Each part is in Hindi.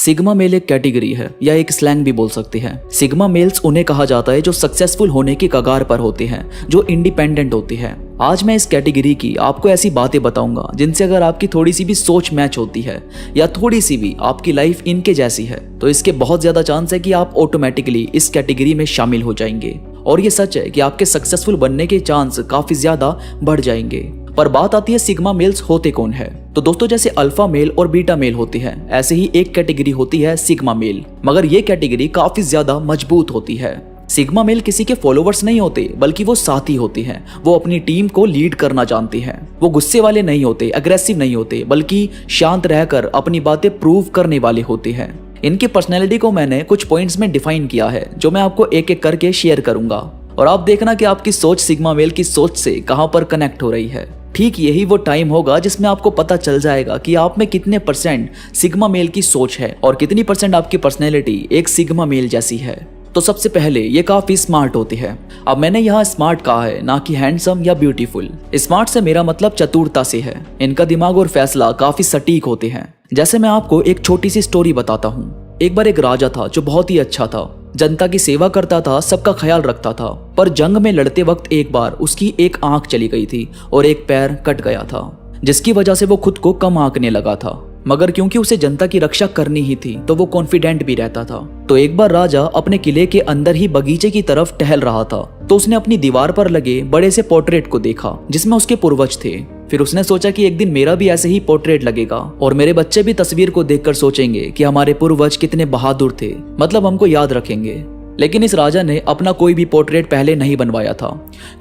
सिग्मा मेल एक कैटेगरी है या एक स्लैंग भी बोल सकते हैं। सिग्मा मेल्स उन्हें कहा जाता है जो सक्सेसफुल होने की कगार पर होते हैं, जो इंडिपेंडेंट होते हैं। आज मैं इस कैटेगरी की आपको ऐसी बातें बताऊंगा जिनसे अगर आपकी थोड़ी सी भी सोच मैच होती है या थोड़ी सी भी आपकी लाइफ इनके जैसी है तो इसके बहुत ज्यादा चांस है कि आप ऑटोमेटिकली इस कैटेगरी में शामिल हो जाएंगे। और ये सच है कि आपके सक्सेसफुल बनने के चांस काफी ज्यादा बढ़ जाएंगे। पर बात आती है सिग्मा मेल्स होते कौन है। तो दोस्तों जैसे अल्फा मेल और बीटा मेल होते हैं, ऐसे ही एक कैटेगरी होती है सिग्मा मेल, मगर ये कैटेगरी काफी ज्यादा मजबूत होती है। सिग्मा मेल किसी के फॉलोवर्स नहीं होते बल्कि वो साथी होते हैं। वो अपनी टीम को लीड करना जानते हैं। वो गुस्से वाले नहीं होते, अग्रेसिव नहीं होते, बल्कि शांत रहकर अपनी बातें प्रूव करने वाले होते हैं। इनकी पर्सनैलिटी को मैंने कुछ पॉइंट्स में डिफाइन किया है जो मैं आपको एक एक करके शेयर करूंगा और आप देखना कि आपकी सोच सिग्मा मेल की सोच से कहां पर कनेक्ट हो रही है। ठीक यही वो टाइम होगा जिसमें आपको पता चल जाएगा कि आप में कितने परसेंट सिग्मा मेल की सोच है और कितनी परसेंट आपकी पर्सनैलिटी एक सिग्मा मेल जैसी है। तो सबसे पहले ये काफी स्मार्ट होती है। अब मैंने यहाँ स्मार्ट कहा है, ना कि हैंडसम या ब्यूटीफुल। स्मार्ट से मेरा मतलब चतुरता से है। इनका दिमाग और फैसला काफी सटीक होते हैं। जैसे मैं आपको एक छोटी सी स्टोरी बताता हूँ। एक बार एक राजा था जो बहुत ही अच्छा था, जनता की सेवा करता था, सबका ख्याल रखता था। पर जंग में लड़ते वक्त एक बार उसकी एक आंख चली गई थी और एक पैर कट गया था, जिसकी वजह से वो खुद को कम आंकने लगा था। मगर क्योंकि उसे जनता की रक्षा करनी ही थी तो वो कॉन्फिडेंट भी रहता था। तो एक बार राजा अपने किले के अंदर ही बगीचे की तरफ टहल रहा था तो उसने अपनी दीवार पर लगे बड़े से पोर्ट्रेट को देखा जिसमें उसके पूर्वज थे। फिर उसने सोचा कि एक दिन मेरा भी ऐसे ही पोर्ट्रेट लगेगा और मेरे बच्चे भी तस्वीर को देखकर सोचेंगे कि हमारे पूर्वज कितने बहादुर थे, मतलब हमको याद रखेंगे। लेकिन इस राजा ने अपना कोई भी पोर्ट्रेट पहले नहीं बनवाया था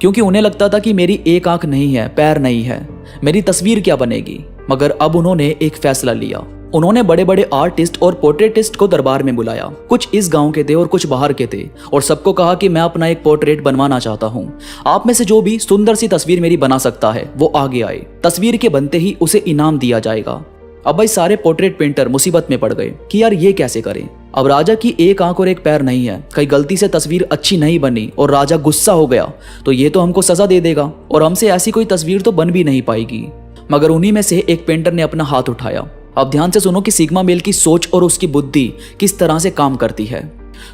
क्योंकि उन्हें लगता था कि मेरी एक आंख नहीं है, पैर नहीं है, मेरी तस्वीर क्या बनेगी। मगर अब उन्होंने एक फैसला लिया। उन्होंने बड़े बड़े आर्टिस्ट और पोर्ट्रेटिस्ट को दरबार में बुलाया। कुछ इस गांव के थे और कुछ बाहर के थे और सबको कहा कि मैं अपना एक पोर्ट्रेट बनवाना चाहता हूं। आप में से जो भी सुंदर सी तस्वीर मेरी बना सकता है वो आगे आए। तस्वीर के बनते ही उसे इनाम दिया जाएगा। अब भाई सारे पोर्ट्रेट पेंटर मुसीबत में पड़ गए कि यार ये कैसे करें। अब राजा की एक आंख और एक पैर नहीं है, कहीं गलती से तस्वीर अच्छी नहीं बनी और राजा गुस्सा हो गया तो ये तो हमको सजा दे देगा और हमसे ऐसी कोई तस्वीर तो बन भी नहीं पाएगी। मगर उन्हीं में से एक पेंटर ने अपना हाथ उठाया। अब ध्यान से सुनो कि सिग्मा मेल की सोच और उसकी बुद्धि किस तरह से काम करती है।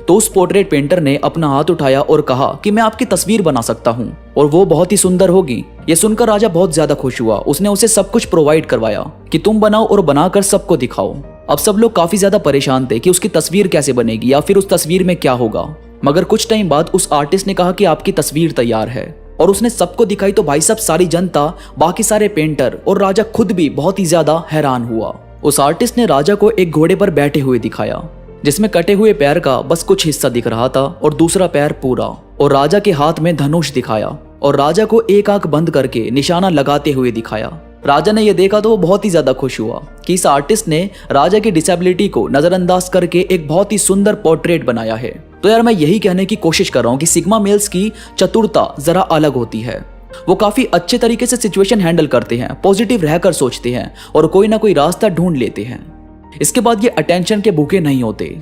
तो उस पोर्ट्रेट पेंटर ने अपना हाथ उठाया और कहा कि मैं आपकी तस्वीर बना सकता हूं और वो बहुत ही सुंदर होगी। ये सुनकर राजा बहुत ज्यादा खुश हुआ। उसने उसे सब कुछ प्रोवाइड करवाया कि तुम बनाओ और बनाकर सबको दिखाओ। अब सब लोग काफी ज्यादा परेशान थे कि उसकी तस्वीर कैसे बनेगी या फिर उस तस्वीर में क्या होगा। मगर कुछ टाइम बाद उस आर्टिस्ट ने कहा कि आपकी तस्वीर तैयार है और उसने सबको दिखाई तो भाई साहब सारी जनता, बाकी सारे पेंटर और राजा खुद भी बहुत ही ज्यादा हैरान हुआ। उस आर्टिस्ट ने राजा को एक घोड़े पर बैठे हुए दिखाया जिसमें कटे हुए पैर का बस कुछ हिस्सा दिख रहा था और दूसरा पैर पूरा, और राजा के हाथ में धनुष दिखाया और राजा को एक आंख बंद करके निशाना लगाते हुए दिखाया। राजा ने यह देखा तो वो बहुत ही ज्यादा खुश हुआ कि इस आर्टिस्ट ने राजा की डिसेबिलिटी को नजरअंदाज करके एक बहुत ही सुंदर पोर्ट्रेट बनाया है। तो यार मैं यही कहने की कोशिश कर रहा हूँ कि सिग्मा मेल्स की चतुरता जरा अलग होती है। वो काफी अच्छे तरीके से सिचुएशन हैंडल करते हैं, पॉजिटिव रहकर सोचते हैं और कोई ना कोई रास्ता ढूंढ लेते हैं। इसके बाद ये अटेंशन के भूखे नहीं होते,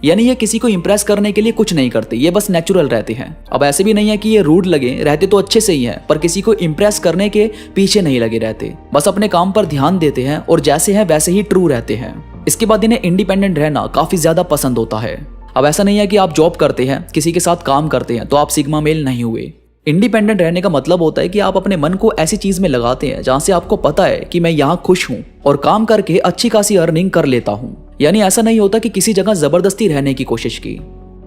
यानी ये किसी को इंप्रेस करने के लिए कुछ नहीं करते, ये बस नेचुरल रहते हैं। अब ऐसे भी नहीं है कि ये रूड लगे, रहते तो अच्छे से ही है, पर किसी को इंप्रेस करने के पीछे नहीं लगे रहते, बस अपने काम पर ध्यान देते हैं और जैसे हैं वैसे ही ट्रू रहते हैं। इसके बाद इन्हें इंडिपेंडेंट रहना काफी ज्यादा पसंद होता है। अब ऐसा नहीं है कि आप जॉब करते हैं, किसी के साथ काम करते हैं तो आप सिग्मा मेल नहीं हुए। इंडिपेंडेंट रहने का मतलब होता है कि आप अपने मन को ऐसी चीज में लगाते हैं जहां से आपको पता है कि मैं यहाँ खुश हूँ और काम करके अच्छी खासी अर्निंग कर लेता हूँ। यानी ऐसा नहीं होता कि किसी जगह जबरदस्ती रहने की कोशिश की।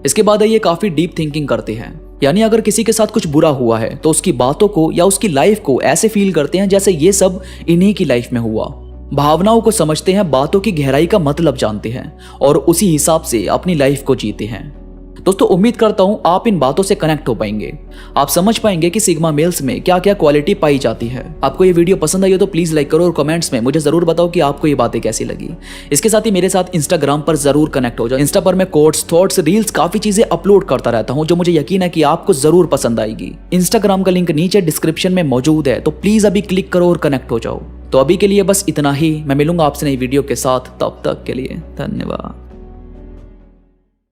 इसके बाद ये काफी डीप थिंकिंग करते हैं, यानी अगर किसी के साथ कुछ बुरा हुआ है तो उसकी बातों को या उसकी लाइफ को ऐसे फील करते हैं जैसे ये सब इन्हीं की लाइफ में हुआ। भावनाओं को समझते हैं, बातों की गहराई का मतलब जानते हैं और उसी हिसाब से अपनी लाइफ को जीते हैं। दोस्तों उम्मीद करता हूं आप इन बातों से कनेक्ट हो पाएंगे। आप समझ पाएंगे कि सिग्मा मेल्स में क्या क्या क्वालिटी पाई जाती है। आपको ये वीडियो पसंद आई हो तो प्लीज लाइक करो और कमेंट्स में मुझे जरूर बताओ कि आपको ये बातें कैसी लगी। इसके साथ ही मेरे साथ इंस्टाग्राम पर जरूर कनेक्ट हो जाओ। इंस्टा पर मैं कोट्स, थॉट्स, रील्स काफी चीजें अपलोड करता रहता हूँ जो मुझे यकीन है कि आपको जरूर पसंद आएगी। इंस्टाग्राम का लिंक नीचे डिस्क्रिप्शन में मौजूद है, तो प्लीज अभी क्लिक करो और कनेक्ट हो जाओ। तो अभी के लिए बस इतना ही। मैं मिलूंगा आपसे नई वीडियो के साथ, तब तक के लिए धन्यवाद।